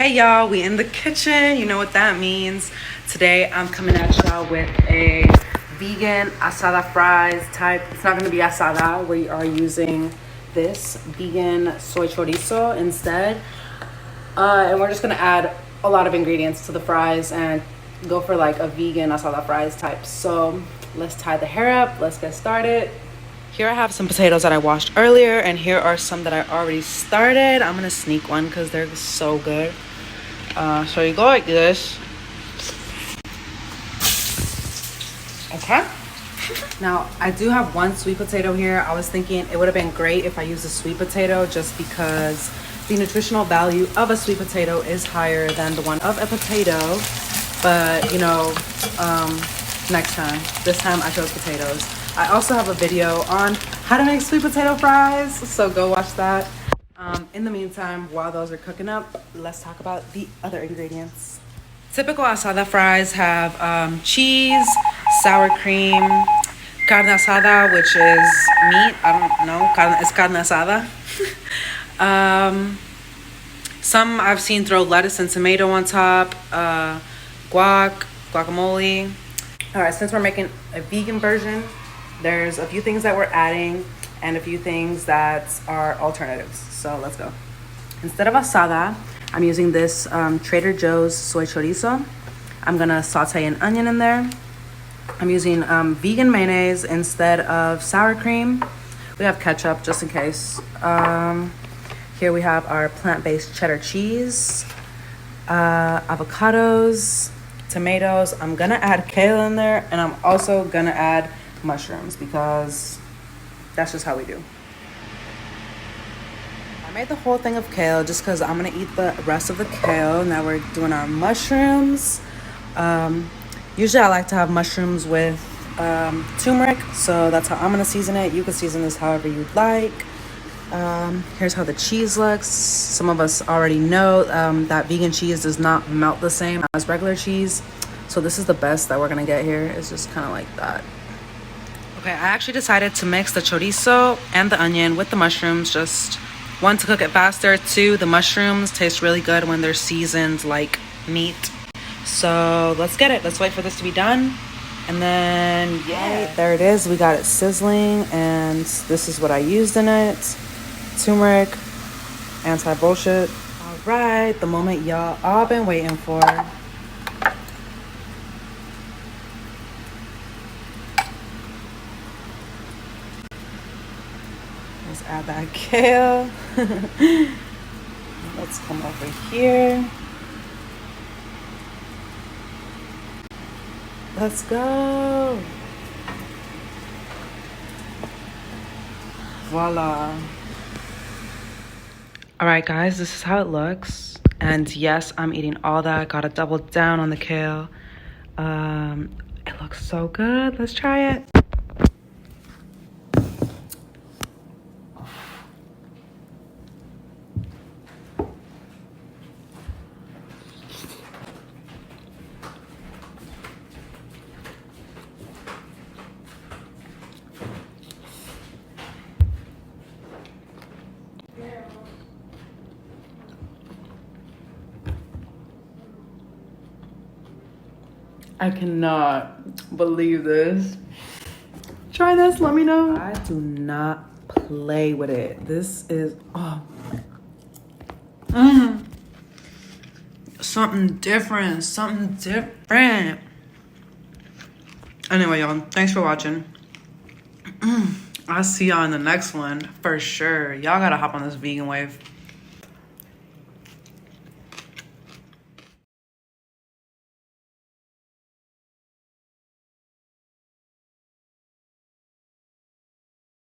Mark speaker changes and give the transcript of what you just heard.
Speaker 1: Hey y'all, we in the kitchen. You know what that means. Today I'm coming at y'all with a vegan asada fries type. It's not going to be asada. We are using this vegan soy chorizo instead. And we're just going to add a lot of ingredients to the fries and go for like a vegan asada fries type. So let's tie the hair up. Let's get started. Here I have some potatoes that I washed earlier, and here are some that I already started. I'm gonna sneak one because they're so good. So you go like this. Okay. Now I do have one sweet potato here. I was thinking it would have been great if I used a sweet potato just because the nutritional value of a sweet potato is higher than the one of a potato. But you know, next time. This time I chose potatoes. I also have a video on how to make sweet potato fries, so go watch that. In the meantime, while those are cooking up, let's talk about the other ingredients. Typical asada fries have cheese, sour cream, carne asada, which is meat. I don't know. It's carne asada. Some I've seen throw lettuce and tomato on top, guacamole. All right, since we're making a vegan version, there's a few things that we're adding and a few things that are alternatives. So let's go. Instead of asada, I'm using this Trader Joe's soy chorizo. I'm gonna saute an onion in there. I'm using vegan mayonnaise instead of sour cream. We have ketchup just in case. Here we have our plant-based cheddar cheese, avocados, tomatoes. I'm gonna add kale in there, and I'm also gonna add mushrooms because that's just how we do. I made the whole thing of kale just because I'm gonna eat the rest of the kale. Now we're doing our mushrooms. Usually I like to have mushrooms with turmeric, so that's how I'm gonna season it. You can season this however you'd like. Here's how the cheese looks. Some of us already know that vegan cheese does not melt the same as regular cheese, so this is the best that we're gonna get here. It's just kind of like that. Okay, I actually decided to mix the chorizo and the onion with the mushrooms. Just one, to cook it faster. Two, the mushrooms taste really good when they're seasoned like meat. So let's get it. Let's wait for this to be done. And then, yeah, there it is. We got it sizzling, and this is what I used in it. Turmeric, anti-bullshit. All right, the moment y'all all been waiting for. Let's add that kale. Let's come over here. Let's go. Voila. All right, guys, this is how it looks. And yes, I'm eating all that. Gotta double down on the kale. It looks so good. Let's try it. I cannot believe this. Try this, let me know. I do not play with it. This is, something different, Anyway, y'all, thanks for watching. I'll see y'all in the next one for sure. Y'all gotta hop on this vegan wave.